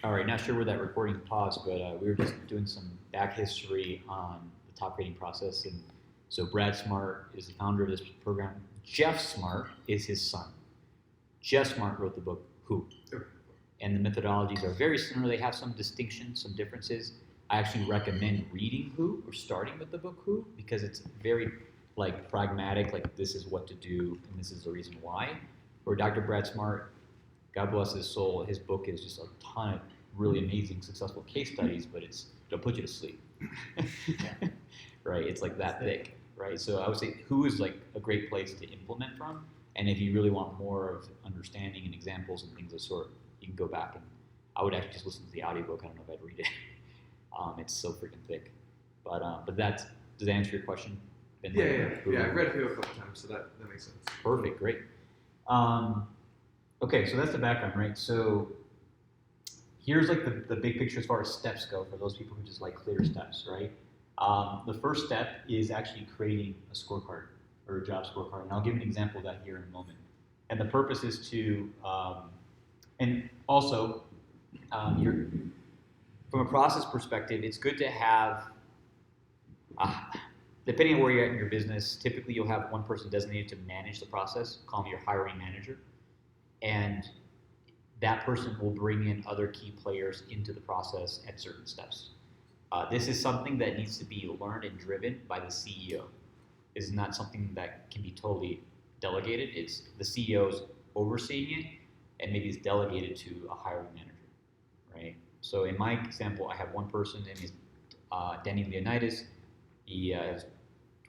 All right, not sure where that recording paused, but we were just doing some back history on the top rating process. And so Brad Smart is the founder of this program. Jeff Smart is his son. Jeff Smart wrote the book Who. And the methodologies are very similar. They have some distinctions, some differences. I actually recommend reading Who or starting with the book Who because it's very like pragmatic, like this is what to do and this is the reason why. Or Dr. Brad Smart, God bless his soul, his book is just a ton of really amazing, successful case studies, but it'll put you to sleep. Right? It's like that thick, right? So I would say Who is like a great place to implement from. And if you really want more of understanding and examples and things of sort, you can go back and I would actually just listen to the audiobook. I don't know if I'd read it. It's so freaking thick. But does that answer your question? Yeah. I've read Who a couple times, so that makes sense. Perfect, great. Okay, so that's the background, right? So here's like the big picture as far as steps go for those people who just like clear steps, right? The first step is actually creating a scorecard or a job scorecard, and I'll give an example of that here in a moment. And the purpose is to, and also, from a process perspective, it's good to have, depending on where you're at in your business, typically you'll have one person designated to manage the process, call them your hiring manager, and that person will bring in other key players into the process at certain steps. This is something that needs to be learned and driven by the CEO. This is not something that can be totally delegated. It's the CEO's overseeing it, and maybe it's delegated to a hiring manager, right? So in my example, I have one person, and he's Danny Leonidas. He has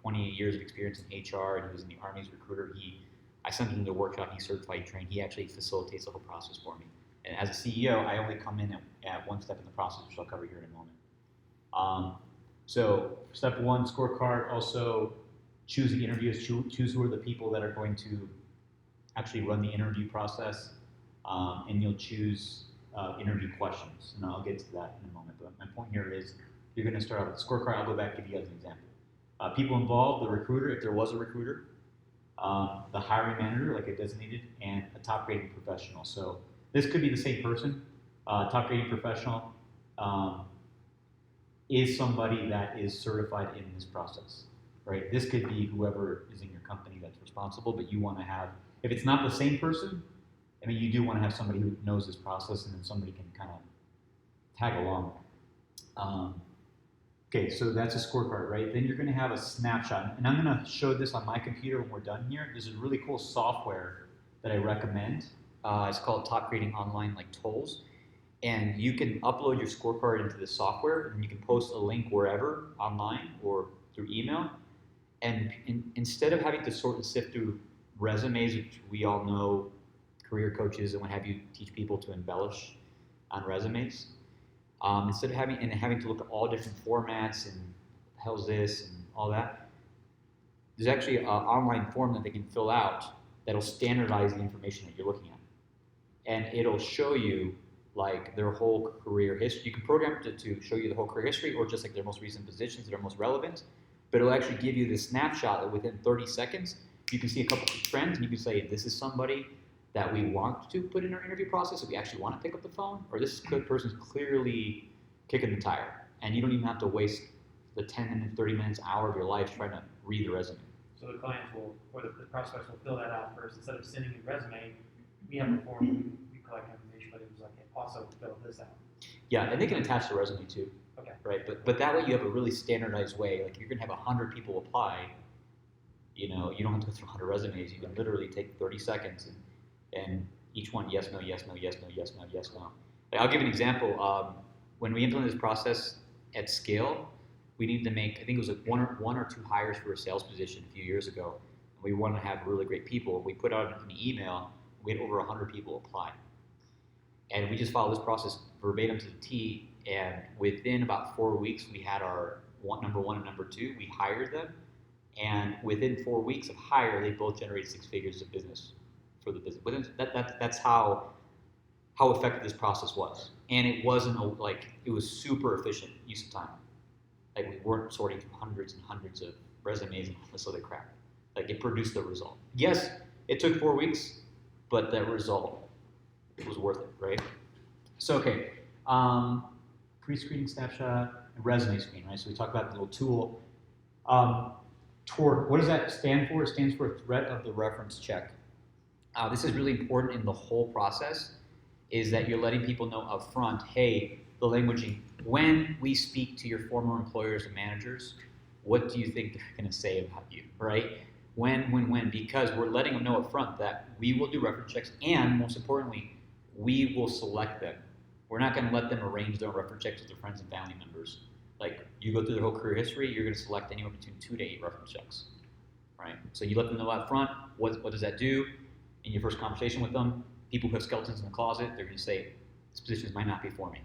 20 years of experience in HR, and he was in the Army's recruiter. I sent him to a workshop, he certified, he trained. He actually facilitates the whole process for me. And as a CEO, I only come in at one step in the process, which I'll cover here in a moment. So step one, scorecard, also choose the interviewers, choose who are the people that are going to actually run the interview process, and you'll choose interview questions, and I'll get to that in a moment. But my point here is you're going to start out with the scorecard. I'll go back and give you guys an example. People involved, the recruiter, if there was a recruiter, the hiring manager, like I designated, and a top rating professional. So this could be the same person. Top rating professional is somebody that is certified in this process, right? This could be whoever is in your company that's responsible, but you want to have, if it's not the same person, I mean, you do want to have somebody who knows this process and then somebody can kind of tag along. Okay, so that's a scorecard, right? Then you're going to have a snapshot, and I'm going to show this on my computer when we're done here. This is really cool software that I recommend. It's called Top Grading Online, like Tools, and you can upload your scorecard into the software, and you can post a link wherever, online or through email. And instead of having to sort and sift through resumes, which we all know, career coaches and what have you teach people to embellish on resumes. Instead of having to look at all different formats and the hell's this and all that, there's actually an online form that they can fill out that'll standardize the information that you're looking at. And it'll show you like their whole career history. You can program it to show you the whole career history or just like their most recent positions that are most relevant, but it'll actually give you this snapshot that within 30 seconds, you can see a couple of trends and you can say, this is somebody that we want to put in our interview process, if we actually want to pick up the phone, or this person's clearly kicking the tire, and you don't even have to waste the 10 minutes, 30 minutes, hour of your life trying to read the resume. So the clients will, or the prospects will fill that out first. Instead of sending you a resume, we have a form, we collect information, but it was like, also fill this out. Yeah, and they can attach the resume too. Okay. Right, but that way you have a really standardized way. Like you're gonna have 100 people apply. You know, you don't have to go through 100 resumes. You can literally take 30 seconds and each one, yes, no, yes, no, yes, no, yes, no, yes, no. Like, I'll give an example. When we implemented this process at scale, we needed to make, I think it was like one or two hires for a sales position a few years ago. We wanted to have really great people. We put out an email. We had over 100 people apply. And we just followed this process verbatim to the T. And within about 4 weeks, we had our number one and number two. We hired them. And within 4 weeks of hire, they both generated 6 figures of business for the business. That's how effective this process was. And it wasn't it was super efficient use of time. Like we weren't sorting through hundreds and hundreds of resumes and all this other crap. Like it produced the result. Yes, it took 4 weeks, but that result was worth it, right? So, okay, Pre-screening snapshot, and resume screen, right? So we talked about the little tool. TOR, what does that stand for? It stands for threat of the reference check. This is really important in the whole process, is that you're letting people know up front, hey, the languaging, when we speak to your former employers and managers, what do you think they're going to say about you, right? When, because we're letting them know up front that we will do reference checks, and most importantly, we will select them. We're not going to let them arrange their own reference checks with their friends and family members. Like, you go through their whole career history, you're going to select anywhere between 2 to 8 reference checks, right? So you let them know up front, what does that do? In your first conversation with them, people who have skeletons in the closet, they're going to say, this position might not be for me,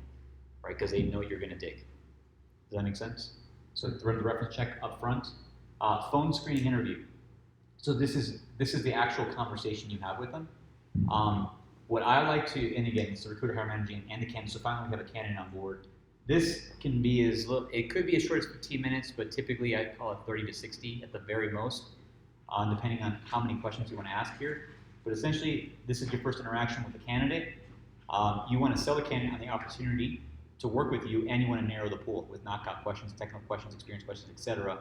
right? Because they know you're going to dig. Does that make sense? So run the reference check up front. Phone screening interview. So this is the actual conversation you have with them. What I like to, and again, it's the recruiter hire managing and the candidate. So finally, we have a candidate on board. This can be it could be as short as 15 minutes, but typically I call it 30 to 60 at the very most, depending on how many questions you want to ask here. But essentially, this is your first interaction with the candidate. You want to sell the candidate on the opportunity to work with you, and you want to narrow the pool with knockout questions, technical questions, experience questions, etc.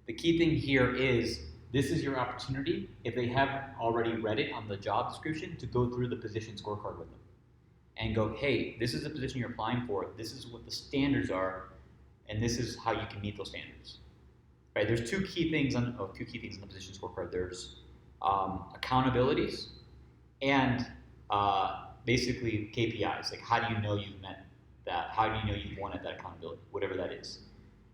The key thing here is this is your opportunity, if they haven't already read it on the job description, to go through the position scorecard with them and go, hey, this is the position you're applying for, this is what the standards are, and this is how you can meet those standards. Right? There's two key things in the position scorecard. There's accountabilities and basically KPIs. Like, how do you know you've met that? How do you know you've won at that accountability, whatever that is?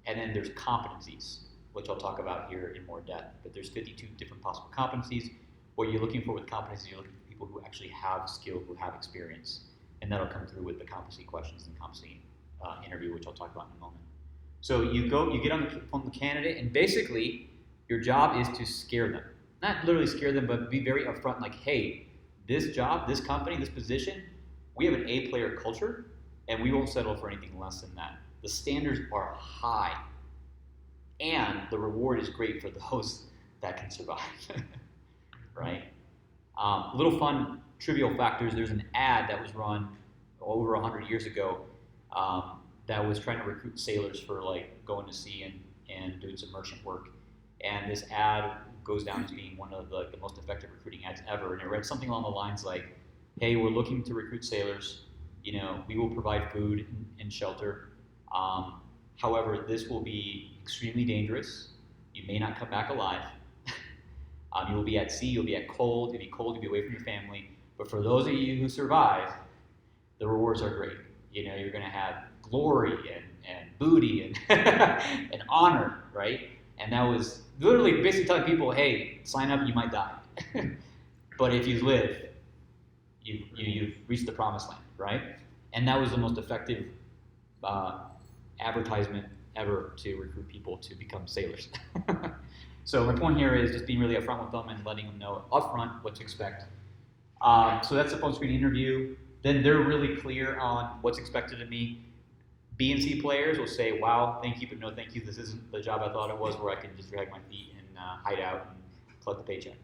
And then there's competencies, which I'll talk about here in more depth. But there's 52 different possible competencies. What you're looking for with competencies, you're looking for people who actually have skill, who have experience, and that'll come through with the competency questions and competency interview, which I'll talk about in a moment. So you get on the phone with the candidate, and basically your job is to scare them. Not literally scare them, but be very upfront, like, hey, this job, this company, this position, we have an A-player culture, and we won't settle for anything less than that. The standards are high, and the reward is great for those that can survive, right? Little fun trivial factors. There's an ad that was run over 100 years ago that was trying to recruit sailors for like going to sea and doing some merchant work. And this ad goes down as being one of the most effective recruiting ads ever. And it read something along the lines like, hey, we're looking to recruit sailors. You know, we will provide food and shelter. However, this will be extremely dangerous. You may not come back alive. You will be at sea, you'll be at cold. It'll be cold, you'll be away from your family. But for those of you who survive, the rewards are great. You know, you're going to have glory and booty and and honor, right? And that was literally basically telling people, hey, sign up, you might die. But if you live, you've reached the promised land, right? And that was the most effective advertisement ever to recruit people to become sailors. So my point here is just being really upfront with them and letting them know upfront what to expect. So that's the phone screen interview. Then they're really clear on what's expected of me. B and C players will say, wow, thank you, but no thank you. This isn't the job I thought it was, where I can just drag my feet and hide out and collect the paycheck.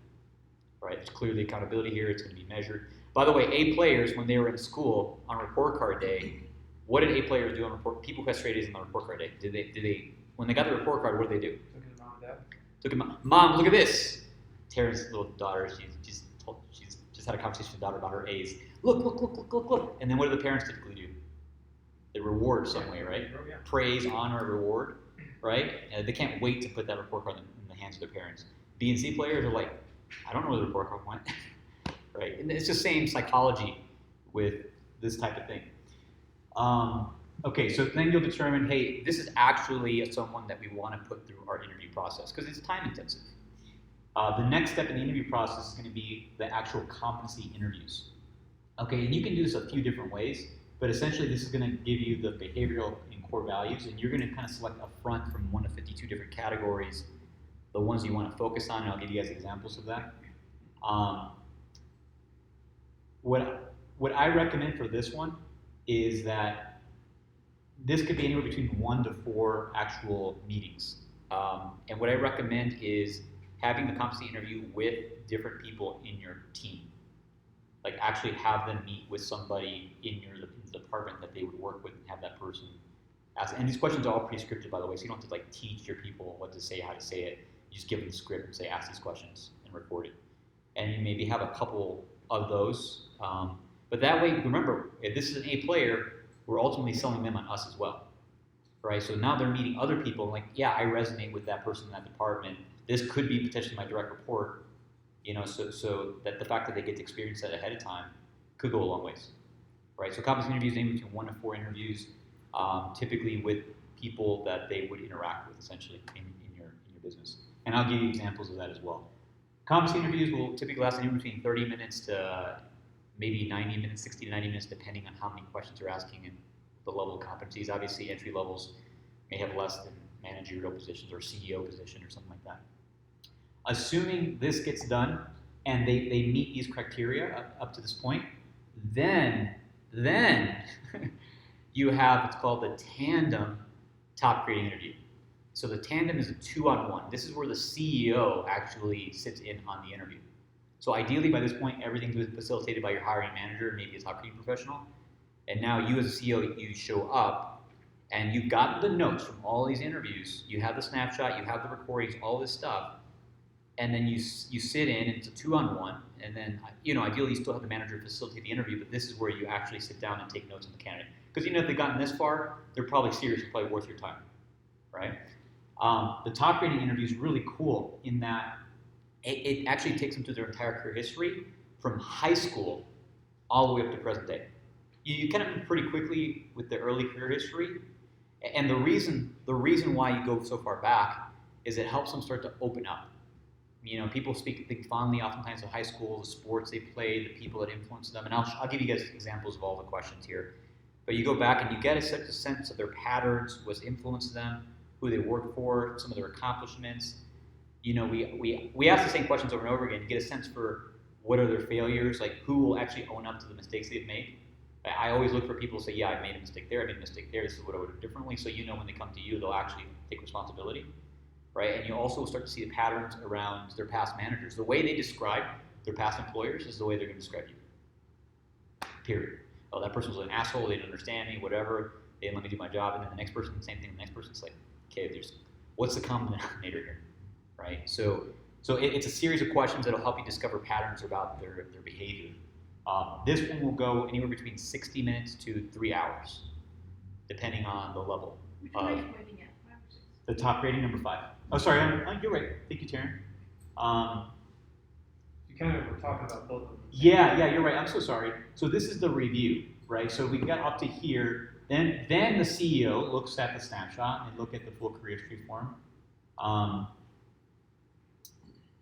Right? There's clearly accountability here. It's going to be measured. By the way, A players, when they were in school on report card day, what did A players do on report? People who had straight A's on the report card day, did they when they got the report card, what did they do? Took it to mom and dad. Took him, Mom, look at this. Terrence's little daughter, she's just had a conversation with her daughter about her A's. Look. And then what do the parents typically do? They reward some way, right? Yeah. Praise, honor, reward, right? And they can't wait to put that report card in the hands of their parents. B and C players are like, I don't know where the report card went, right? And it's the same psychology with this type of thing. Okay, so then you'll determine, hey, this is actually someone that we want to put through our interview process because it's time intensive. The next step in the interview process is going to be the actual competency interviews. Okay, and you can do this a few different ways, but essentially this is going to give you the behavioral and core values, and you're going to kind of select up front from 1 to 52 different categories, the ones you want to focus on, and I'll give you guys examples of that. What I recommend for this one is that this could be anywhere between 1 to 4 actual meetings. And what I recommend is having the competency interview with different people in your team. Like actually have them meet with somebody in your department that they would work with and have that person ask. And these questions are all pre-scripted, by the way, so you don't have to like teach your people what to say, how to say it. You just give them the script and say, ask these questions and record it. And you maybe have a couple of those. But that way, remember, if this is an A player, we're ultimately selling them on us as well, right? So now they're meeting other people. Like, yeah, I resonate with that person in that department. This could be potentially my direct report, so that the fact that they get to experience that ahead of time could go a long ways, right? So competency interviews anywhere between 1 to 4 interviews, typically with people that they would interact with essentially in your business. And I'll give you examples of that as well. Competency interviews will typically last anywhere between 30 minutes to maybe 90 minutes, 60 to 90 minutes, depending on how many questions you're asking and the level of competencies. Obviously, entry levels may have less than managerial positions or CEO position or something like that. Assuming this gets done and they meet these criteria up to this point, then you have what's called the tandem top grading interview. So the tandem is a 2-on-1. This is where the CEO actually sits in on the interview. So ideally, by this point, everything's been facilitated by your hiring manager, maybe a top grading professional. And now you as a CEO, you show up and you've gotten the notes from all these interviews. You have the snapshot, you have the recordings, all this stuff. And then you sit in, and it's a 2-on-1. And then, ideally, you still have the manager facilitate the interview, but this is where you actually sit down and take notes on the candidate. Because if they've gotten this far, they're probably serious and probably worth your time, right? The top grading interview is really cool in that it actually takes them through their entire career history from high school all the way up to present day. You kind of move pretty quickly with the early career history, and the reason why you go so far back is it helps them start to open up. People think fondly oftentimes of high school, the sports they played, the people that influenced them, and I'll give you guys examples of all the questions here. But you go back and you get a sense of their patterns, what's influenced them, who they work for, some of their accomplishments. We ask the same questions over and over again to get a sense for what are their failures, like who will actually own up to the mistakes they've made. I always look for people who say, yeah, I made a mistake there, I made a mistake there, this is what I would do differently, so when they come to you, they'll actually take responsibility, right? And you also start to see the patterns around their past managers. The way they describe their past employers is the way they're going to describe you, period. Oh, that person was an asshole, they didn't understand me, whatever, they didn't let me do my job, and then the next person, same thing, the next person's like, okay, what's the common denominator here, right? So it's a series of questions that'll help you discover patterns about their behavior. This one will go anywhere between 60 minutes to 3 hours, depending on the level. Which one are you pointing at? 5 or 6? The top rating, number 5. Oh, sorry, you're right. Thank you, Taryn. You kind of were talking about both of them. Yeah, you're right. I'm so sorry. So this is the review, right? So we got up to here. Then the CEO looks at the snapshot and look at the full career history form.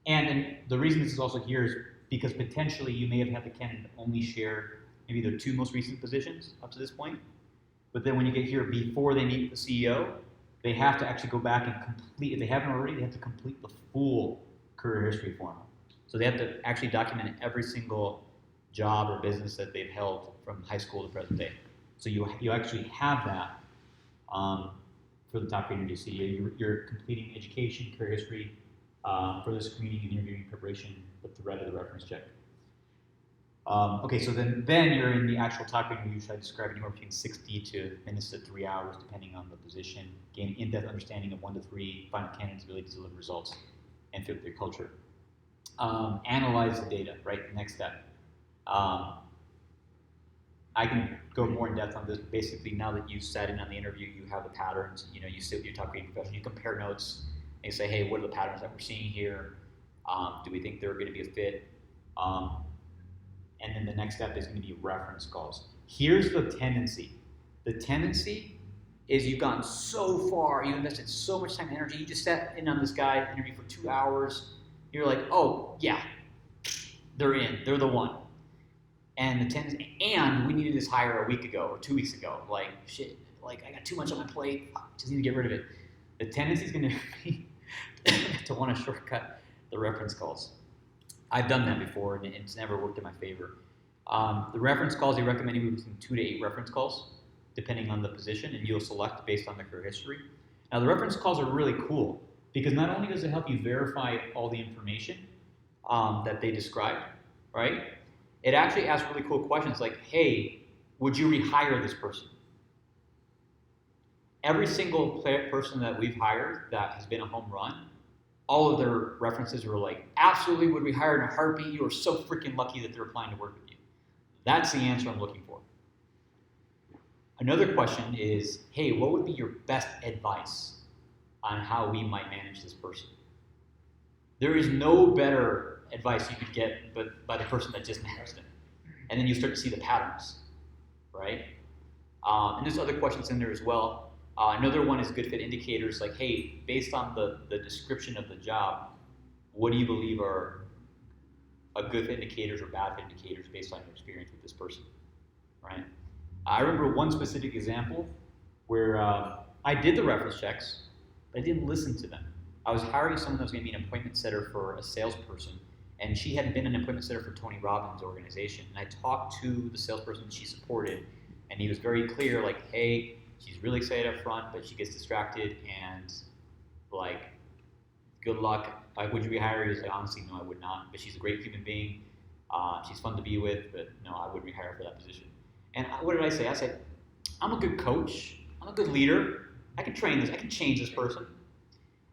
And the reason this is also here is because potentially you may have had the candidate only share maybe their 2 most recent positions up to this point. But then when you get here, before they meet the CEO, they have to actually go back and complete, if they haven't already, they have to complete the full career history form. So they have to actually document every single job or business that they've held from high school to present day. So you actually have that for the top grading CEO. You're completing education, career history, for the screening and interviewing preparation with the thread of the reference check. Okay, so then you're in the actual top grading review, which I described anywhere between 60 minutes to 3 hours, depending on the position, gaining in-depth understanding of 1 to 3, final candidates' ability to deliver results and fit their culture. Analyze the data, right? The next step. I can go more in depth on this. Basically, now that you've sat in on the interview, you have the patterns. You sit with your top grading professional, you compare notes, and you say, hey, what are the patterns that we're seeing here? Do we think they're going to be a fit? And then the next step is going to be reference calls. Here's the tendency. The tendency is you've gone so far, you invested so much time and energy, you just sat in on this guy, interviewed for 2 hours, you're like, oh, yeah, they're in, they're the one. And the tendency, and we needed this hire a week ago or 2 weeks ago. Like, shit, like I got too much on my plate, just need to get rid of it. The tendency is going to be to want to shortcut the reference calls. I've done that before, and it's never worked in my favor. The reference calls, they recommend you between 2 to 8 reference calls, depending on the position, and you'll select based on the career history. Now, the reference calls are really cool because not only does it help you verify all the information that they described, right? it actually asks really cool questions like, hey, would you rehire this person? Every single person that we've hired that has been a home run, all of their references were like, absolutely would rehire in a heartbeat. You are so freaking lucky that they're applying to work with you. That's the answer I'm looking for. Another question is, hey, what would be your best advice on how we might manage this person? There is no better advice you could get but by the person that just managed them. And then you start to see the patterns, right? And there's other questions in there as well. Another one is good fit indicators, like, hey, based on the description of the job, what do you believe are a good fit indicators or bad fit indicators based on your experience with this person, right? I remember one specific example where I did the reference checks, but I didn't listen to them. I was hiring someone that was going to be an appointment setter for a salesperson, and she had been an appointment setter for Tony Robbins' organization. And I talked to the salesperson that she supported, and he was very clear, like, hey, she's really excited up front, but she gets distracted, and like, good luck. Like, would you rehire her? He's like, honestly, no, I would not. But she's a great human being. She's fun to be with, but no, I wouldn't rehire her for that position. And what did I say? I said, I'm a good coach. I'm a good leader. I can train this. I can change this person.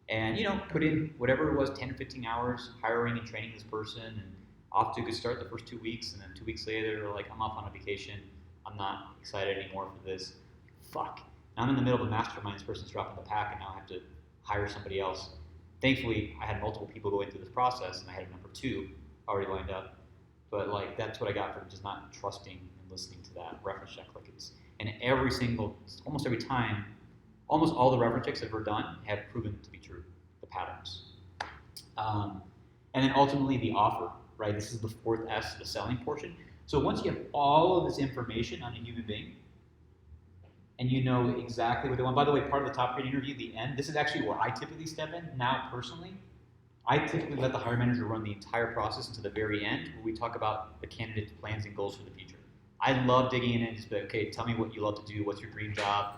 And, put in whatever it was, 10 or 15 hours hiring and training this person, and off to a good start the first 2 weeks. And then 2 weeks later, like, I'm off on a vacation. I'm not excited anymore for this. Fuck. Now I'm in the middle of a mastermind. This person's dropping the pack, and now I have to hire somebody else. Thankfully, I had multiple people going through this process, and I had a number 2 already lined up. But like, that's what I got for just not trusting and listening to that reference check. Like, and almost every time, almost all the reference checks that were done have proven to be true, the patterns. And then ultimately the offer, right? This is the 4th S, the selling portion. So once you have all of this information on a human being, and you know exactly what they want. By the way, part of the top grade interview, the end, this is actually where I typically step in. Now, personally, I typically let the hiring manager run the entire process until the very end, where we talk about the candidate's plans and goals for the future. I love digging in and just be like, okay, tell me what you love to do. What's your dream job?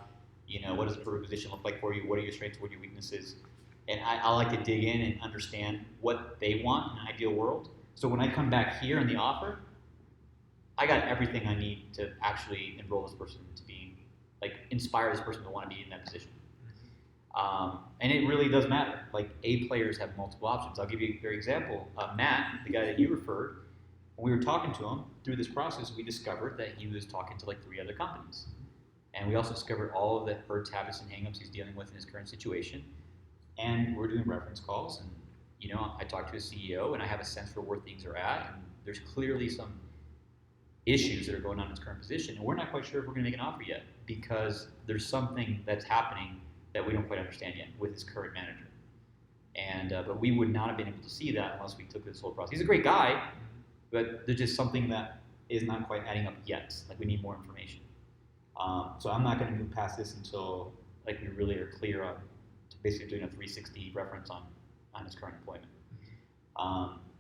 What does the perfect position look like for you? What are your strengths? What are your weaknesses? And I like to dig in and understand what they want in an ideal world. So when I come back here in the offer, I got everything I need to actually enroll this person to be, like, inspire this person to want to be in that position. And it really does matter. Like, A players have multiple options. I'll give you a great example. Matt, the guy that you referred, when we were talking to him through this process, we discovered that he was talking to like 3 other companies. And we also discovered all of the hurts, habits, and hangups he's dealing with in his current situation. And we're doing reference calls, and I talked to his CEO, and I have a sense for where things are at. And there's clearly some issues that are going on in his current position, and we're not quite sure if we're going to make an offer yet because there's something that's happening that we don't quite understand yet with his current manager. And but we would not have been able to see that unless we took this whole process. He's a great guy, but there's just something that is not quite adding up yet. Like, we need more information. So I'm not going to move past this until like we really are clear on basically doing a 360 reference on his current employment.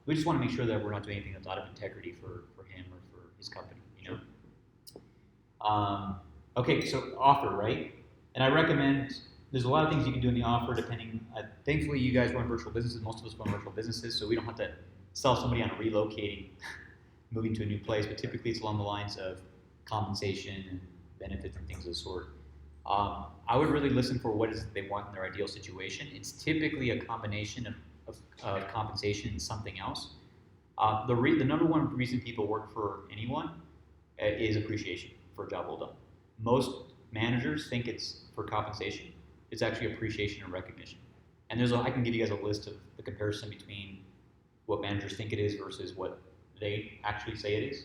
We just want to make sure that we're not doing anything that's out of integrity for him or for his company. Okay, so offer, right? And I recommend, there's a lot of things you can do in the offer depending, thankfully you guys run virtual businesses, most of us run virtual businesses, so we don't have to sell somebody on relocating, moving to a new place, but typically it's along the lines of compensation and benefits and things of the sort. I would really listen for what it is that they want in their ideal situation. It's typically a combination of compensation and something else. The number one reason people work for anyone is appreciation for a job well done. Most managers think it's for compensation. It's actually appreciation and recognition. And I can give you guys a list of the comparison between what managers think it is versus what they actually say it is.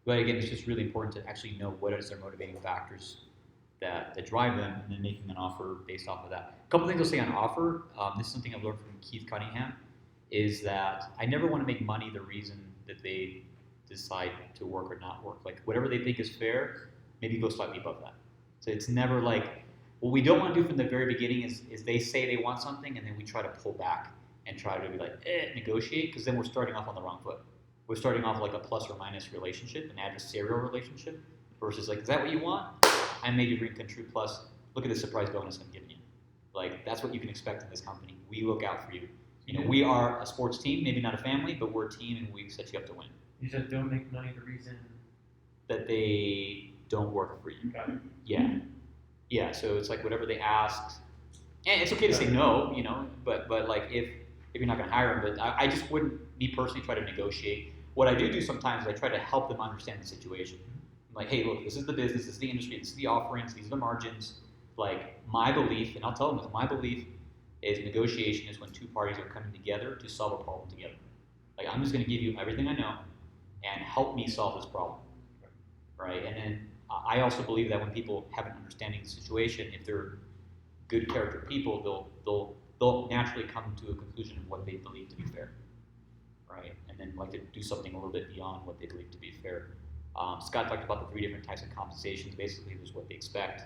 But again, it's just really important to actually know what is their motivating factors that drive them, and then making an offer based off of that. A couple things I'll say on offer. This is something I've learned from Keith Cunningham, is that I never want to make money the reason that they decide to work or not work. Like, whatever they think is fair, maybe go slightly above that. So it's never like, what we don't want to do from the very beginning is they say they want something, and then we try to pull back and try to be like, negotiate, because then we're starting off on the wrong foot. We're starting off like a plus or minus relationship, an adversarial relationship, versus like, is that what you want? I made your dream come true, plus look at the surprise bonus I'm giving you. Like, that's what you can expect in this company. We look out for you. We are a sports team, maybe not a family, but we're a team, and we set you up to win. You said don't make money the reason. that they don't work for you. Got it. Yeah. So it's like whatever they ask, and it's okay to say no, but like if you're not going to hire them, but I just wouldn't me personally try to negotiate. What I do sometimes is I try to help them understand the situation. I'm like, hey, look, this is the business, this is the industry, this is the offerings, these are the margins. Like my belief, and I'll tell them this, my belief is negotiation is when two parties are coming together to solve a problem together. Like I'm just going to give you everything I know and help me solve this problem, right? And then I also believe that when people have an understanding of the situation, if they're good character people, they'll naturally come to a conclusion of what they believe to be fair, right? And then like to do something a little bit beyond what they believe to be fair. Scott talked about the 3 different types of compensations. Basically, there's what they expect.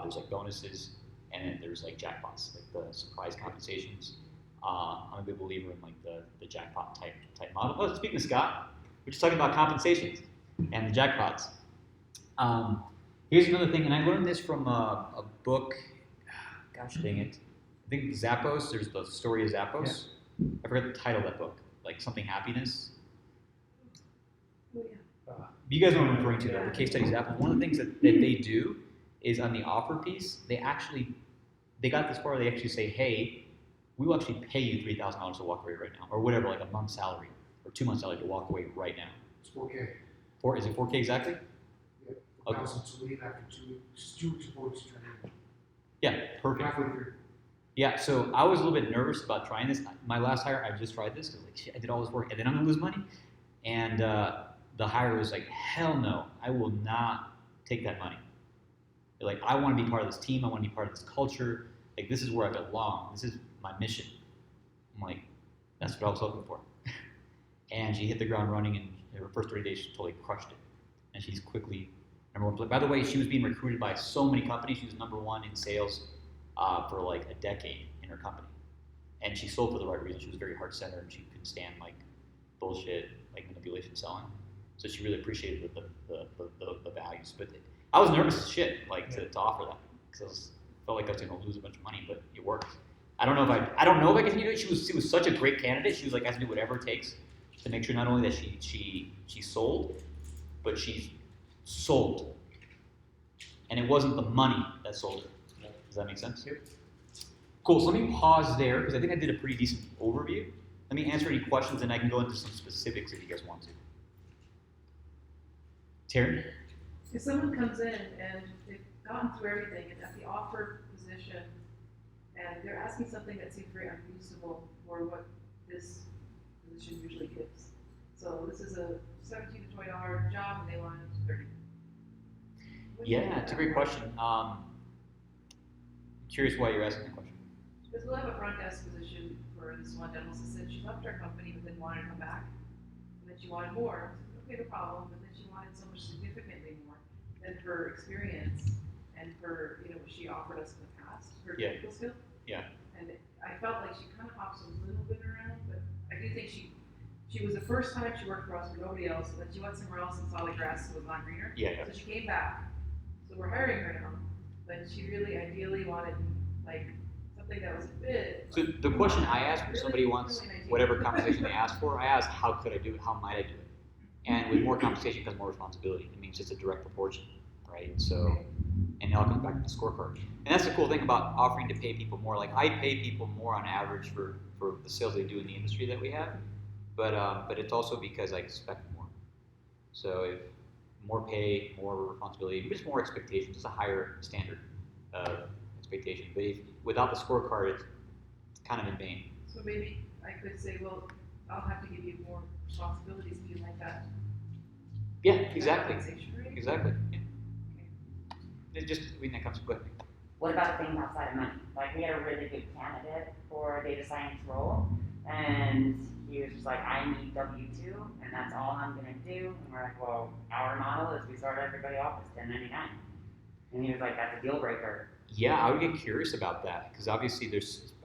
There's like bonuses, and then there's like jackpots, like the surprise compensations. I'm a big believer in like the jackpot type model. Oh, speaking of Scott, we're just talking about compensations and the jackpots. Here's another thing, and I learned this from a book. Gosh dang it! I think Zappos. There's the story of Zappos. Yeah. I forgot the title of that book. Like something happiness. Oh, yeah. You guys know what I'm referring to, though. The case study Zappos. One of the things that they do is on the offer piece. They got this far. They actually say, hey, we will actually pay you $3,000 to walk away right now, or whatever, like a month's salary or 2 months' salary to walk away right now. It's 4K. Is it 4K exactly? Yeah. Okay. 1,000 to leave after 2 weeks. 2 weeks before it's training. Yeah, perfect. Halfway through. Yeah, so I was a little bit nervous about trying this. My last hire, I just tried this because like shit, I did all this work, and then I'm gonna lose money. And the hire was like, hell no, I will not take that money. They're like, I want to be part of this team. I want to be part of this culture. Like, this is where I belong. This is my mission. I'm like, that's what I was hoping for. And she hit the ground running, and in her first 30 days, she totally crushed it. And she's quickly number one. By the way, she was being recruited by so many companies. She was number one in sales for like a decade in her company. And she sold for the right reason. She was very heart-centered, and she couldn't stand like bullshit, like manipulation selling. So she really appreciated the values. But I was nervous as shit, like to offer that, because I felt like I was going to lose a bunch of money, but it worked. I don't know if I continue to do it. She was such a great candidate. She was like, I have to do whatever it takes to make sure not only that she sold, but she's sold. And it wasn't the money that sold her. Does that make sense? Yep. Cool. So let me pause there because I think I did a pretty decent overview. Let me answer any questions, and I can go into some specifics if you guys want to. Taryn? If someone comes in and they've gotten through everything and at the offer position, and they're asking something that seems very unreasonable for what this position usually gives. So this is a $17 to $20 job, and they want it to 30. Yeah, it's a great question. Curious why you're asking that question. Because we'll have a front desk position for this one dental assistant. She left our company, but then wanted to come back, and then she wanted more. Okay, no problem. But then she wanted so much significantly more than her experience and her, what she offered us in the past, her technical skill. Yeah. And I felt like she kind of hops a little bit around, but I do think she was the first time she worked for us with nobody else, and then she went somewhere else and saw the grass was not greener. Yeah. So she came back. So we're hiring her now, but she really ideally wanted like something that was a bit. So the question I ask when somebody wants whatever compensation they ask for, I ask, how could I do it? How might I do it? And with more compensation comes more responsibility. It means it's a direct proportion, right? So, and it all comes back to the scorecard. And that's the cool thing about offering to pay people more. Like I pay people more on average for the sales they do in the industry that we have, but it's also because I expect more. So if more pay, more responsibility, just more expectations, just a higher standard of expectation. But without the scorecard, it's kind of in vain. So maybe I could say, well, I'll have to give you more responsibilities. Do you like that? Yeah, exactly. Right? Exactly. Yeah. It just, that comes quick. What about things outside of money? Like we had a really good candidate for a data science role, and he was just like, I need W-2, and that's all I'm gonna do. And we're like, well, our model is we start everybody off as 1099. And he was like, that's a deal breaker. Yeah, I would get curious about that because obviously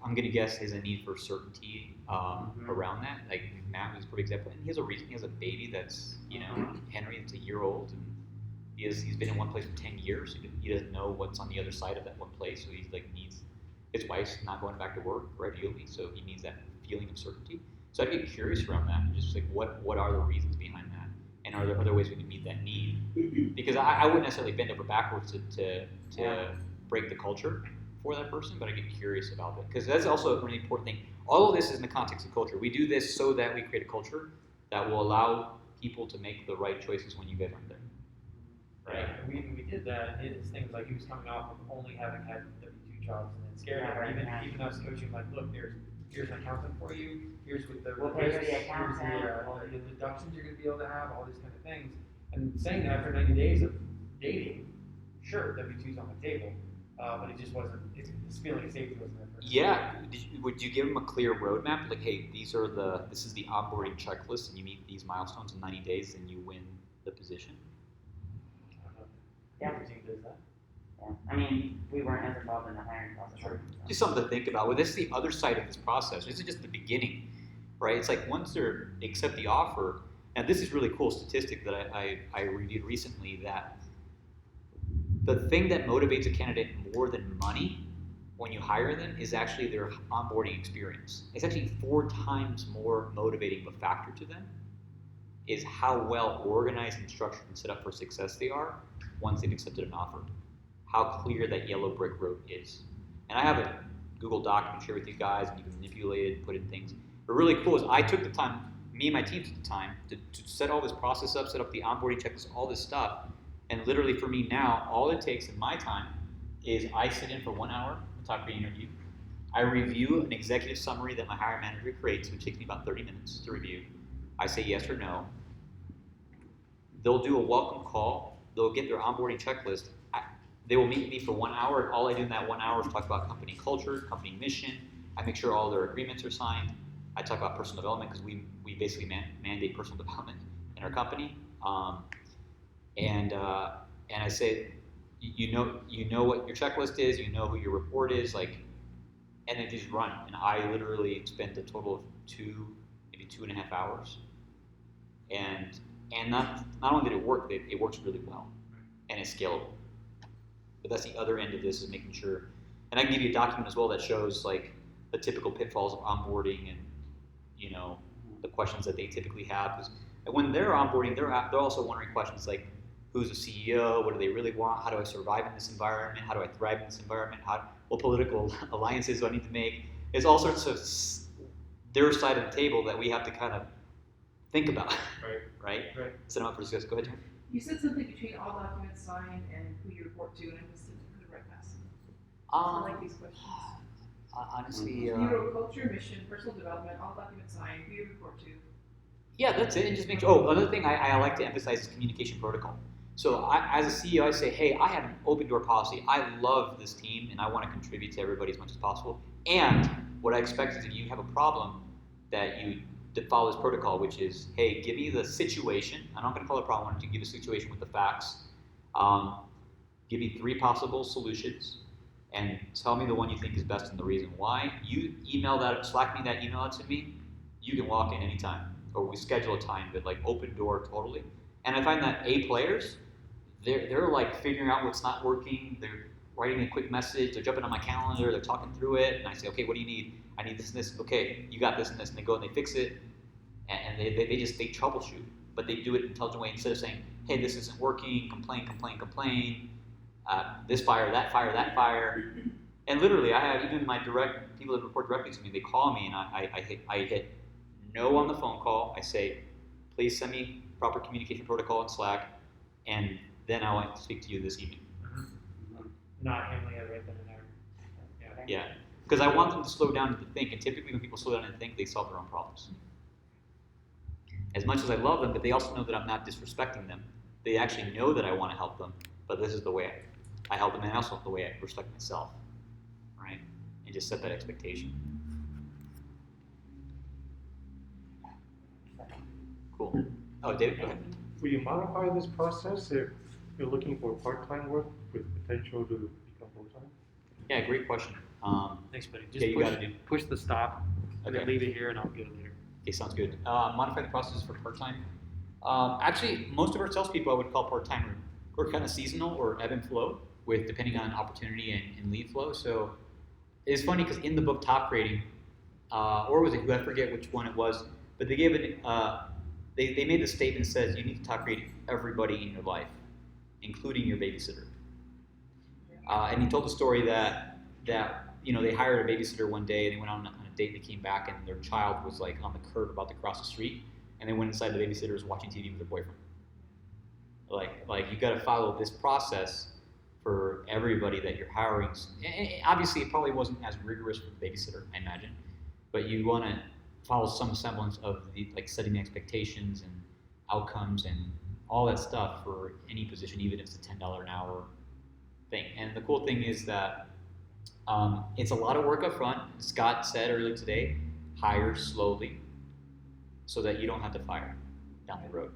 I'm gonna guess there's a need for certainty around that. Like Matt was a perfect example, and he has a reason. He has a baby that's, Henry, that's a year old, and he's been in one place for 10 years. He doesn't know what's on the other side of that one place, so he's like needs. His wife's not going back to work ideally, so he needs that feeling of certainty. So I'd get curious around that, and just like what are the reasons behind And are there other ways we can meet that need? Because I wouldn't necessarily bend over backwards to break the culture for that person, but I get curious about it. Because that's also a really important thing. All of this is in the context of culture. We do this so that we create a culture that will allow people to make the right choices when you guys aren't there. Right? Yeah, we did that. His thing was like he was coming off of only having had W-2 jobs, and it scared him. Even us coaching, like, look, here's an accountant for you. Here's what the We'll pay for the here's accountant. all the deductions you're going to be able to have, all these kind of things. And saying that after 90 days of dating, sure, W-2's on the table, but it just wasn't. This feeling of safety wasn't there. Yeah. Would you give them a clear roadmap? Like, hey, this is the onboarding checklist, and you meet these milestones in 90 days, and you win the position. I don't know. Yeah. Your team does that. Yeah. I mean, we weren't as involved in the hiring process. Sure. So. Just something to think about. Well, this is the other side of this process. This is just the beginning, right? It's like once they accept the offer, and this is really cool statistic that I reviewed recently, that the thing that motivates a candidate more than money when you hire them is actually their onboarding experience. It's actually 4 times more motivating of a factor to them is how well organized and structured and set up for success they are once they've accepted an offer. How clear that yellow brick road is. And I have a Google Doc I can share with you guys, and you can manipulate it, put in things. But really cool is I took the time, me and my team took the time to set all this process up, set up the onboarding checklist, all this stuff. And literally for me now, all it takes in my time is I sit in for 1 hour, talk to an interview. I review an executive summary that my hiring manager creates, which takes me about 30 minutes to review. I say yes or no. They'll do a welcome call. They'll get their onboarding checklist. They will meet me for 1 hour, and all I do in that 1 hour is talk about company culture, company mission. I make sure all their agreements are signed. I talk about personal development because we basically mandate personal development in our company. And I say, you know what your checklist is, you know who your report is, like, and then just run. And I literally spent a total of 2, maybe 2.5 hours. And not only did it work, it works really well, and it's scalable. But that's the other end of this, is making sure. And I can give you a document as well that shows like the typical pitfalls of onboarding and the questions that they typically have. Because when they're onboarding, they're also wondering questions like, who's the CEO? What do they really want? How do I survive in this environment? How do I thrive in this environment? What political alliances do I need to make? There's all sorts of their side of the table that we have to kind of think about. Right? Set them up for success. Go ahead, John. You said something between all documents signed and who you report to, and I just didn't put it right past them. I like these questions. Honestly, You wrote culture, mission, personal development, all documents signed, who you report to. yeah, that's it. And just make sure. Oh, another thing I like to emphasize is communication protocol. So as a CEO, I say, hey, I have an open door policy. I love this team, and I want to contribute to everybody as much as possible. And what I expect is if you have a problem, that you follow this protocol, which is, hey, give me the situation. I'm not going to call it a problem. I want to give a situation with the facts. Give me 3 possible solutions, and tell me the one you think is best and the reason why. You Slack me that, email it to me. You can walk in anytime, or we schedule a time, but like open door totally. And I find that A players, they're like figuring out what's not working. They're writing a quick message. They're jumping on my calendar. They're talking through it, and I say, okay, what do you need? I need this and this. Okay, you got this and this, and they go and they fix it, and they troubleshoot, but they do it in an intelligent way instead of saying, hey, this isn't working. Complain. This fire, that fire. And literally, I have even my direct people that report directly to me. They call me, and I hit no on the phone call. I say, please send me proper communication protocol in Slack, and then I want to speak to you this evening. Not handling it right then and there. Yeah, because I want them to slow down and think, and typically when people slow down and think, they solve their own problems. As much as I love them, but they also know that I'm not disrespecting them. They actually know that I want to help them, but this is the way I help them, and also the way I respect myself, right? And just set that expectation. Cool. Oh, David, go ahead. Will you modify this process if you're looking for part-time work with potential to become full-time? Yeah, great question. Thanks, buddy. Yeah, you gotta do. Push the stop, and then Okay. leave it here, and I'll get it later. Okay, sounds good. Modify the process for part-time. Actually, most of our salespeople I would call part-time. We're kind of seasonal or ebb and flow, with depending on opportunity and lead flow. So it's funny because in the book Top Grading, or was it, I forget which one it was, but they gave they made the statement that says you need to top grade everybody in your life, including your babysitter. And he told the story that they hired a babysitter one day and they went on a date and they came back and their child was like on the curb about to cross the street and they went inside the babysitter was watching TV with their boyfriend. Like you got to follow this process for everybody that you're hiring. And obviously, it probably wasn't as rigorous for the babysitter, I imagine, but you want to follow some semblance of like setting the expectations and outcomes and all that stuff for any position, even if it's a $10 an hour thing. And the cool thing is that it's a lot of work up front. Scott said earlier today, hire slowly so that you don't have to fire down the road.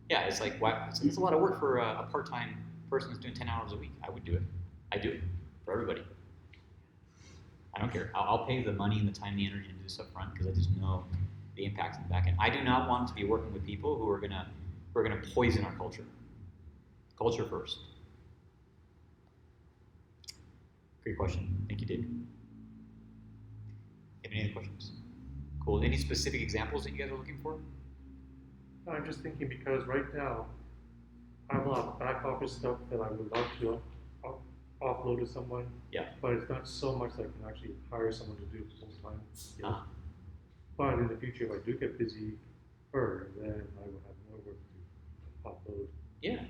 Yeah, it's like it's a lot of work for a part-time person that's doing 10 hours a week. I would do it. I do it for everybody. I don't care. I'll pay the money and the time and the energy to do this up front because I just know the impacts in the back end. I do not want to be working with people who are gonna poison our culture. Culture first. Great question. Thank you, David. Have any other questions? Cool. Any specific examples that you guys are looking for? No, I'm just thinking because right now, I have a lot of back office stuff that I would love to offload to someone. Yeah. But it's not so much that I can actually hire someone to do full time. Yeah. But in the future, if I do get busy, then I will have more work to offload. Yeah.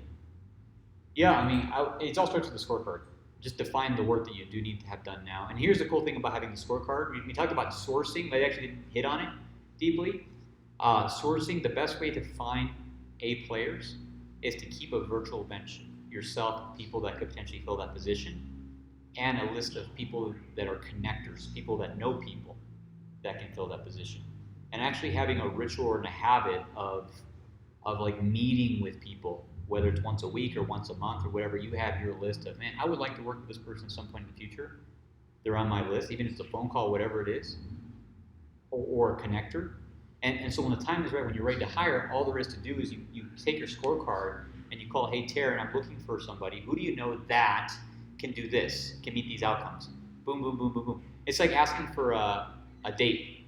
Yeah, I mean, it all starts with the scorecard. Just define the work that you do need to have done now. And here's the cool thing about having the scorecard. We talked about sourcing, but I actually didn't hit on it deeply. Sourcing, the best way to find A players is to keep a virtual bench yourself, people that could potentially fill that position, and a list of people that are connectors, people that know people that can fill that position. And actually having a ritual and a habit of like meeting with people, whether it's once a week or once a month or whatever, you have your list of, man, I would like to work with this person at some point in the future. They're on my list, even if it's a phone call, whatever it is, or a connector. And so when the time is right, when you're ready to hire, all there is to do is you take your scorecard and you call, hey, Taryn, I'm looking for somebody. Who do you know that can do this, can meet these outcomes? Boom, boom, boom, boom, boom. It's like asking for a date,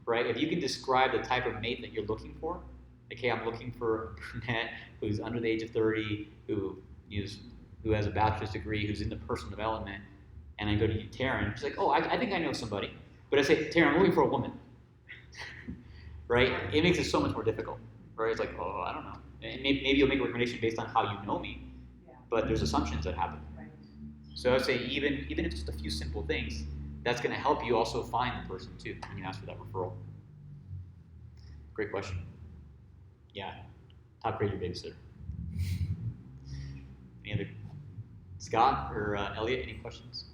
right? If you can describe the type of mate that you're looking for, like, hey, I'm looking for a brunette who's under the age of 30, who has a bachelor's degree, who's into personal development, and I go to Taryn, she's like, oh, I think I know somebody. But I say, Taryn, I'm looking for a woman. Right? It makes it so much more difficult, right? It's like, oh, I don't know. And maybe you'll make a recommendation based on how you know me, but there's assumptions that happen. So I'd say even if it's just a few simple things, that's going to help you also find the person too when you ask for that referral. Great question. Yeah, top grade your babysitter. Any other? Scott or Elliot, any questions?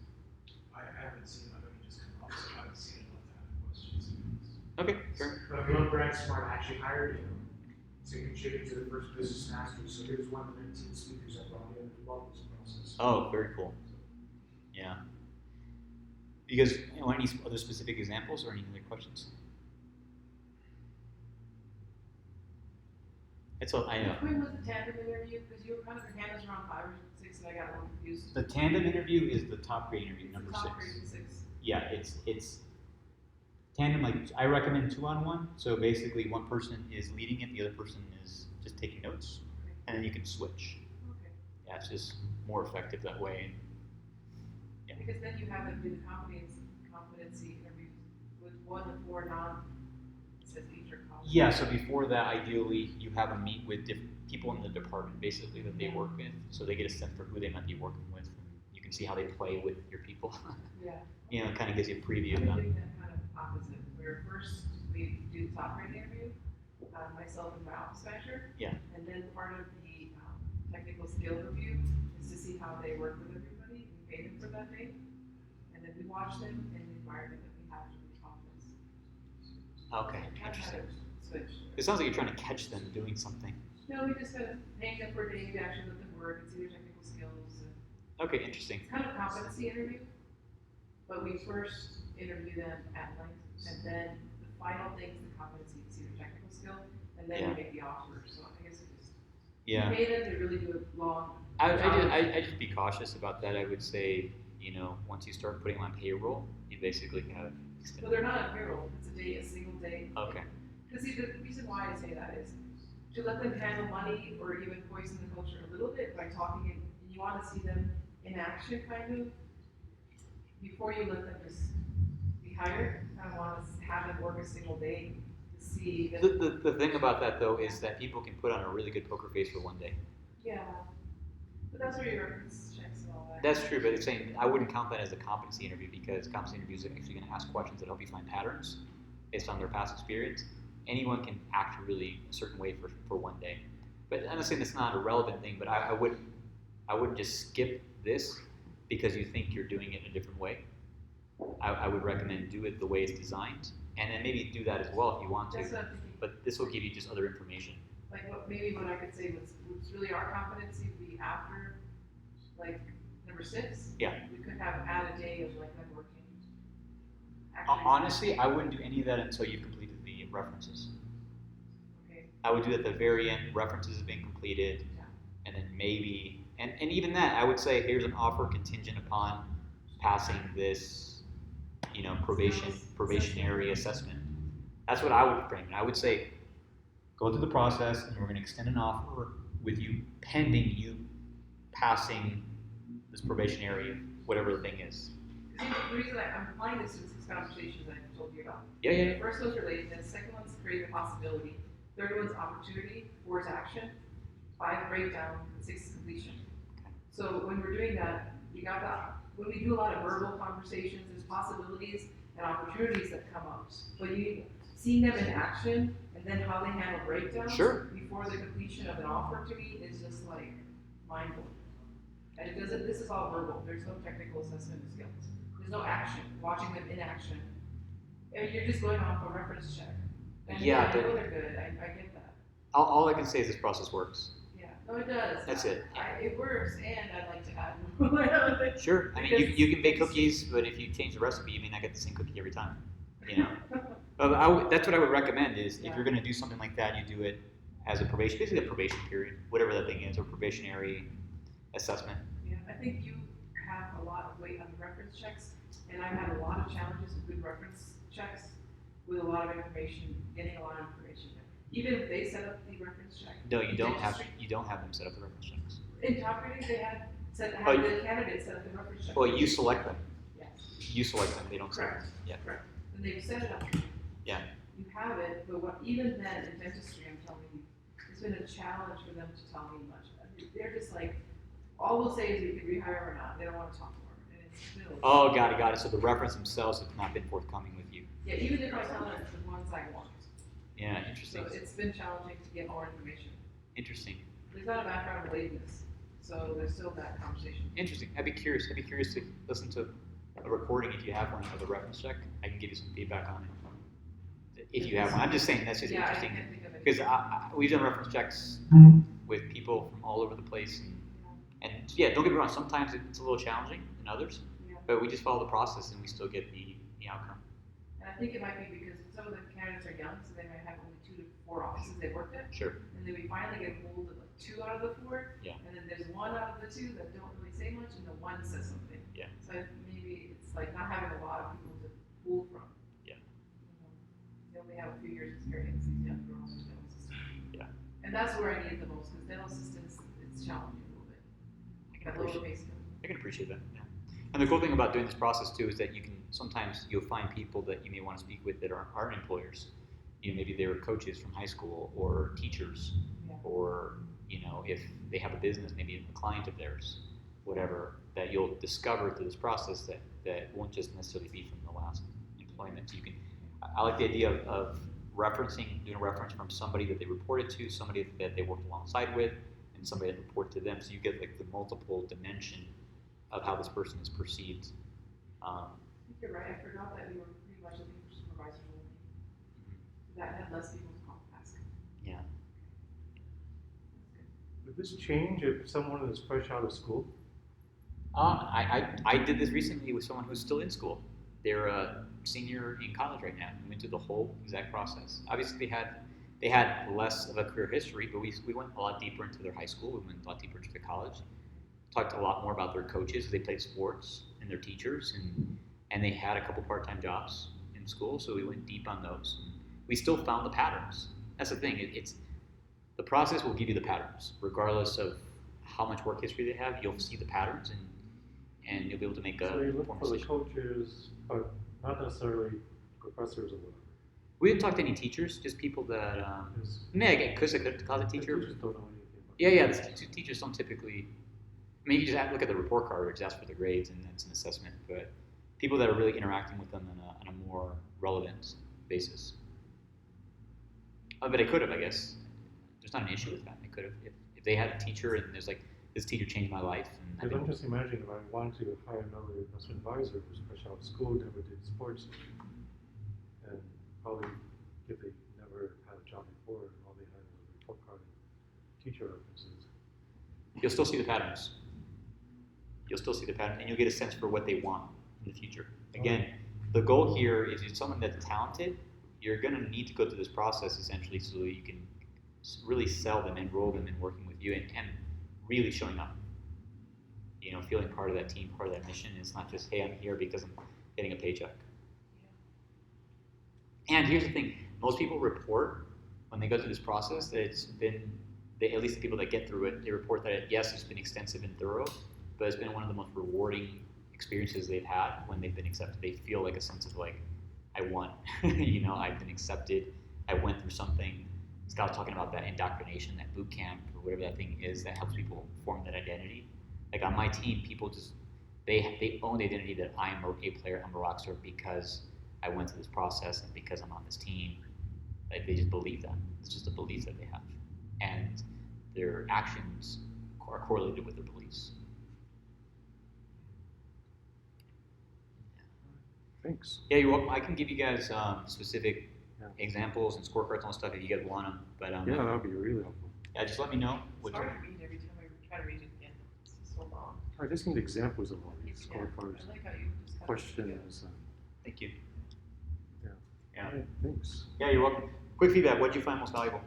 I haven't seen it, just come up, so I haven't seen enough to have questions. Okay, sure. But if you look, Brad Smart actually hired him to contribute to the first business masters. So he was one of the 19 speakers I brought in to love this process. Oh, very cool. Yeah. You guys want any other specific examples or any other questions? It's all I know. When was the tandem interview? Because you were kind of your hand was around 5 or 6, and I got a little confused. The tandem interview is the top grade interview, It's number the top 6. grade 6. Yeah, it's tandem. Like I recommend 2-on-1. So basically, one person is leading it, the other person is just taking notes, and then you can switch. Okay. Yeah, it's just more effective that way. Yeah. Because then you have them do the competency interviews with 1 to 4 it says each are college. Yeah. So before that, ideally, you have them meet with people in the department, basically that they work with, so they get a sense for who they might be working with. And you can see how they play with your people. Yeah. You know, it kind of gives you a preview of I'm them. doing that kind of opposite, where first we do the top grade interview, myself and my office manager. Yeah. And then part of the technical skill review is to see how they work with everybody and pay them for that day. And then we watch them in the environment that we have in the office. Okay, Kind of interesting. Switch. It sounds like you're trying to catch them doing something. No, we just kind of thank them for a day to actually let them work and see their technical skills. And Okay, interesting. it's kind of a competency interview, but we first interview them at length, and then the final thing is the competency to see their technical skill, and then Yeah. we make the offer. So I guess it just Yeah. pay them to really do a long. I just be cautious about that. I would say, once you start putting them on payroll, you basically have Well, they're not on payroll. It's a single day. Okay. Because see, the reason why I say that is to let them handle money or even poison the culture a little bit by talking, and you want to see them in action, kind of, before you let them just be hired. I don't want to have them work a single day to see that. The thing about that though is that people can put on a really good poker face for one day. Yeah, but that's where your reference checks and all that. That's true, but it's saying I wouldn't count that as a competency interview because competency interviews are actually going to ask questions that help you find patterns based on their past experience. Anyone can act really a certain way for one day. But I'm not saying it's not a relevant thing, but I wouldn't just skip this because you think you're doing it in a different way. I would recommend do it the way it's designed, and then maybe do that as well if you want to. That's what I'm thinking. But this will give you just other information. Like what I could say was really our competency would be after, like, number 6. Yeah. We could have add a day of like them working. Honestly, I wouldn't do any of that until you've completed the references. Okay. I would do it at the very end, references have been completed, Yeah. and then maybe, and even that, I would say here's an offer contingent upon passing this, probationary assessment. That's what I would frame it. I would say, go through the process, and we're going to extend an offer with you pending you passing this probationary, whatever the thing is. Because the reason I'm applying this to the 6 conversations I told you about. Yeah. The first one's relatedness, second one's creative possibility, third one's opportunity, 4 is action, 5 breakdown, 6 is completion. So when we're doing that, we got that. When we do a lot of verbal conversations, there's possibilities and opportunities that come up. But seeing them in action and then how they handle breakdowns before the completion of an offer to me is just like mind blowing. And it doesn't. This is all verbal. There's no technical assessment of skills. There's no action. Watching them in action. And you're just going off a reference check. And Yeah, I know they're good. I get that. All I can say is this process works. Yeah. No, it does. That's it. It works, and I'd like to add more. Sure. I mean, you can bake cookies, but if you change the recipe, you may not get the same cookie every time. That's what I would recommend is if you're going to do something like that, you do it as basically a probation period, whatever that thing is, or probationary assessment. Yeah, I think you have a lot of weight on the reference checks, and I've had a lot of challenges with good reference checks with a lot of information, getting a lot of information. Even if they set up the reference check. No, you don't have them set up the reference checks. In top ratings, they had the candidates set up the reference check. Well, you select them. Yes. You select them. They don't set Correct. them. Yeah. Correct. And they've set it up. Yeah. You have it, but even then in dentistry, I'm telling you, it's been a challenge for them to tell me much. They're just like, all we'll say is we can rehire or not. They don't want to talk more. And it's still. Oh, got it. So the reference themselves have not been forthcoming with you. Yeah, even if I tell them it's the ones I want. Yeah, interesting. So it's been challenging to get more information. Interesting. There's not a background relatedness, so there's still that conversation. Interesting. I'd be curious to listen to a recording if you have one of the reference check. I can give you some feedback on it. If you have one, I'm just saying that's just interesting I can't think of it. because we've done reference checks with people from all over the place, and yeah, don't get me wrong. Sometimes it's a little challenging than others, but we just follow the process and we still get the outcome. And I think it might be because some of the candidates are young, so they might have only 2 to 4 offices they worked at. Sure. And then we finally get hold of like 2 out of the 4. Yeah. And then there's 1 out of the 2 that don't really say much, and the 1 says something. Yeah. So maybe it's like not having a lot of people to pull from. Yeah. They only have a few years experience, these young girls in dental assistants. Yeah. And that's where I need it the most, because dental assistants, it's challenging a little bit. That lower pay scale. I can appreciate that. Yeah. And the cool thing about doing this process too is that sometimes you'll find people that you may want to speak with that aren't employers. Maybe they were coaches from high school or teachers, or if they have a business, maybe a client of theirs, whatever, that you'll discover through this process that won't just necessarily be from the last employment. So I like the idea of doing a reference from somebody that they reported to, somebody that they worked alongside with, and somebody that reported to them. So you get like the multiple dimension of how this person is perceived. I think you're right. I forgot that we were pretty much looking for supervisors only. That had less people to ask. Yeah. Would this change if someone is fresh out of school? I did this recently with someone who's still in school. They're a senior in college right now. We went through the whole exact process. Obviously, they had less of a career history, but we went a lot deeper into their high school. We went a lot deeper into their college. Talked a lot more about their coaches. They played sports and their teachers, and they had a couple part-time jobs in school. So we went deep on those. we still found the patterns. That's the thing. It's the process will give you the patterns, regardless of how much work history they have. You'll see the patterns, and you'll be able to make a So you look informed for the decision. coaches, but not necessarily professors or whatever. We didn't talk to any teachers, just people that. Because Because I could call it the teacher. teachers don't know anything about Yeah, it. the teachers don't typically. I mean, you just look at the report card, or just ask for the grades, and that's an assessment. But people that are really interacting with them on a more relevant basis. But I could have, I guess. There's not an issue with that. I could have, if they had a teacher and there's like, this teacher changed my life, and Because I'm just imagining if I wanted to hire another investment advisor who's fresh out of school, never did sports, and probably if they never had a job before, and all they had was a report card and teacher references. you'll still see the patterns. You'll still see the pattern, and you'll get a sense for what they want in the future. Again, the goal here is if someone that's talented, you're going to need to go through this process essentially so you can really sell them, enroll them in working with you, and really showing up. You know, feeling part of that team, part of that mission. It's not just, hey, I'm here because I'm getting a paycheck. And here's the thing: most people report when they go through this process that it's been, at least the people that get through it, they report that yes, it's been extensive and thorough, but it's been one of the most rewarding experiences they've had when they've been accepted. They feel like a sense of like, I won. You know, I've been accepted. I went through something. Scott was talking about that indoctrination, that boot camp, or whatever that thing is that helps people form that identity. Like on my team, people just they own the identity that I am a player, I'm a rock star because I went through this process and because I'm on this team. Like they just believe that. It's just a belief that they have, and their actions are correlated with their beliefs. Thanks. Yeah, you're welcome. I can give you guys specific Yeah. examples and scorecards and all stuff if you guys want them. But Yeah, that would be really helpful. yeah, just let me know. It's hard to read every time I try to read it again. It's so long. I just need examples of all these Yeah, scorecards, I like how you just kind of put it together. questions. Thank you. Yeah. All right, thanks. Yeah, you're welcome. Quick feedback. What did you find most valuable?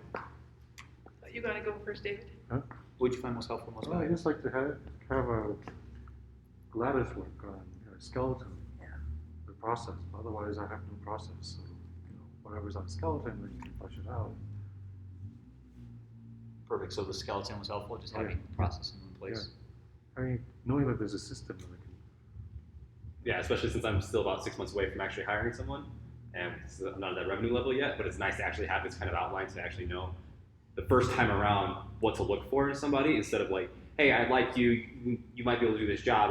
You gotta go first, David. What did you find most helpful, most Well, I valuable? just like to have a lattice work on a skeleton. Yeah. The process. Otherwise, I have no process. So, you know, whatever's on skeleton, then you can flesh it out. Perfect. So the skeleton was helpful, just having the process in one place. I mean, knowing that there's a system that I can. Yeah, especially since I'm still about 6 months away from actually hiring someone, and I'm not at that revenue level yet. But it's nice to actually have this kind of outline to actually know the first time around what to look for in somebody instead of like, hey, I like you, you might be able to do this job.